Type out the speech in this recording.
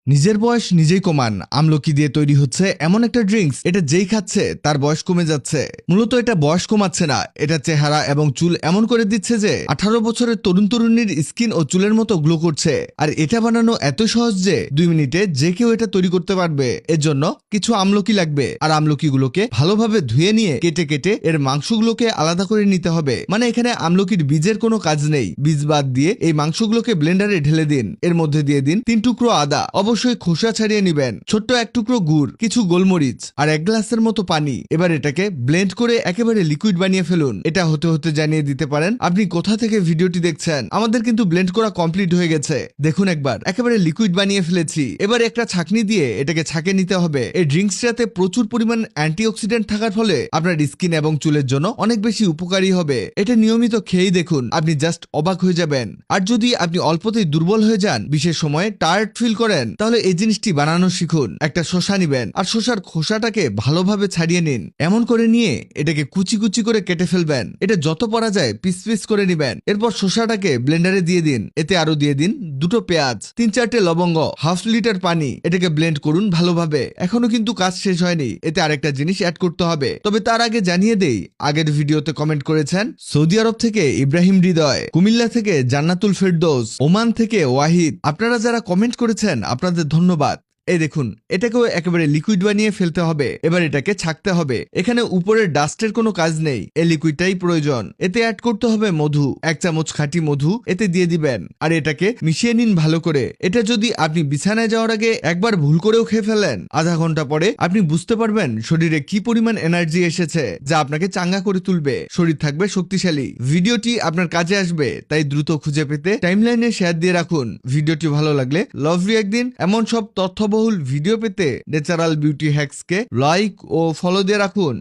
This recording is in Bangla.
নিজের বয়স নিজেই কমান আমলকি দিয়ে তৈরি হচ্ছে এমন একটা ড্রিঙ্কস, এটা যেই খাচ্ছে তার বয়স কমে যাচ্ছে। মূলত এটা বয়স কমাচ্ছে না, এটা চেহারা এবং চুল এমন করে দিচ্ছে যে 18 বছরের তরুণ তরুণীর স্কিন ও চুলের মতো গ্লো করছে। আর এটা বানানো এত সহজ যে 2 মিনিটে যে কেউ এটা তৈরি করতে পারবে। এর জন্য কিছু আমলকি লাগবে, আর আমলকিগুলোকে ভালোভাবে ধুয়ে নিয়ে কেটে কেটে এর মাংসগুলোকে আলাদা করে নিতে হবে। মানে এখানে আমলকির বীজের কোনো কাজ নেই, বীজ বাদ দিয়ে এই মাংসগুলোকে ব্লেন্ডারে ঢেলে দিন। এর মধ্যে দিয়ে দিন 3 টুকরো আদা, অবশ্যই খোসা ছাড়িয়ে নিবেন, ছোট্ট 1 টুকরো গুড়, কিছু গোলমরিচ আর 1 গ্লাসের মতো পানি। এবার এটাকে ব্লেন্ড করে একেবারে লিকুইড বানিয়ে ফেলুন। এটা হতে হতে জানিয়ে দিতে পারেন আপনি কোথা থেকে ভিডিওটি দেখছেন। আমাদের কিন্তু ব্লেন্ড করা কমপ্লিট হয়ে গেছে, দেখুন একবার, একেবারে লিকুইড বানিয়ে ফেলেছি। এবার একটা ছাঁকনি দিয়ে এটাকে ছাঁকে নিতে হবে। এই ড্রিঙ্কসটাতে প্রচুর পরিমাণ অ্যান্টিঅক্সিডেন্ট থাকার ফলে আপনার স্কিন এবং চুলের জন্য অনেক বেশি উপকারী হবে। এটা নিয়মিত খেয়েই দেখুন, আপনি জাস্ট অবাক হয়ে যাবেন। আর যদি আপনি অল্পতেই দুর্বল হয়ে যান, বিশেষ সময়ে টায়ার্ড ফিল করেন, তাহলে এই জিনিসটি বানানো শিখুন। একটা শসা নিবেন আর শসার খোসাটাকে ভালোভাবে ছাড়িয়ে নিন। এমন করে নিয়ে এটাকে কুচি কুচি করে কেটে ফেলবেন। এটা যত পারা যায় পিস পিস করে নিবেন। এরপর শসাটাকে ব্লেন্ডারে দিয়ে দিন। এতে আরো দিয়ে দিন 2টো পেঁয়াজ, 3-4টে লবঙ্গ, হাফ লিটার পানি। এটাকে ব্লেন্ড করুন ভালোভাবে। এখনো কিন্তু কাজ শেষ হয়নি, এতে আরেকটা জিনিস অ্যাড করতে হবে। তবে তার আগে জানিয়ে দেই, আগের ভিডিওতে কমেন্ট করেছেন সৌদি আরব থেকে ইব্রাহিম হৃদয়, কুমিল্লা থেকে জান্নাতুল ফেরদৌস, ওমান থেকে ওয়াহিদ। আপনারা যারা কমেন্ট করেছেন আপনাদের ধন্যবাদ। এই দেখুন, এটাকেও একেবারে লিকুইড বানিয়ে ফেলতে হবে। এবার এটাকে ছাকতে হবে। এখানে উপরের ডাস্টের কোনো কাজ নেই, এই লিকুইডটাই প্রয়োজন। এতে অ্যাড করতে হবে মধু, 1 চামচ খাঁটি মধু এতে দিয়ে দিবেন। আর এটাকে মিশিয়ে নিন ভালো করে। এটা যদি আপনি বিছানায় যাওয়ার আগে একবার ভুল করেও খেয়ে ফেলেন, আধা ঘন্টা পরে আপনি বুঝতে পারবেন শরীরে কি পরিমাণ এনার্জি এসেছে, যা আপনাকে চাঙ্গা করে তুলবে। শরীর থাকবে শক্তিশালী। ভিডিওটি আপনার কাজে আসবে, তাই দ্রুত খুঁজে পেতে টাইমলাইনে শেয়ার দিয়ে রাখুন। ভিডিওটি ভালো লাগলে লাভ রিঅ্যাক্ট দিন। এমন সব তথ্যবহুল ভিডিও পেতে ন্যাচারাল বিউটি হ্যাক্সকে লাইক ও ফলো দিয়ে রাখুন।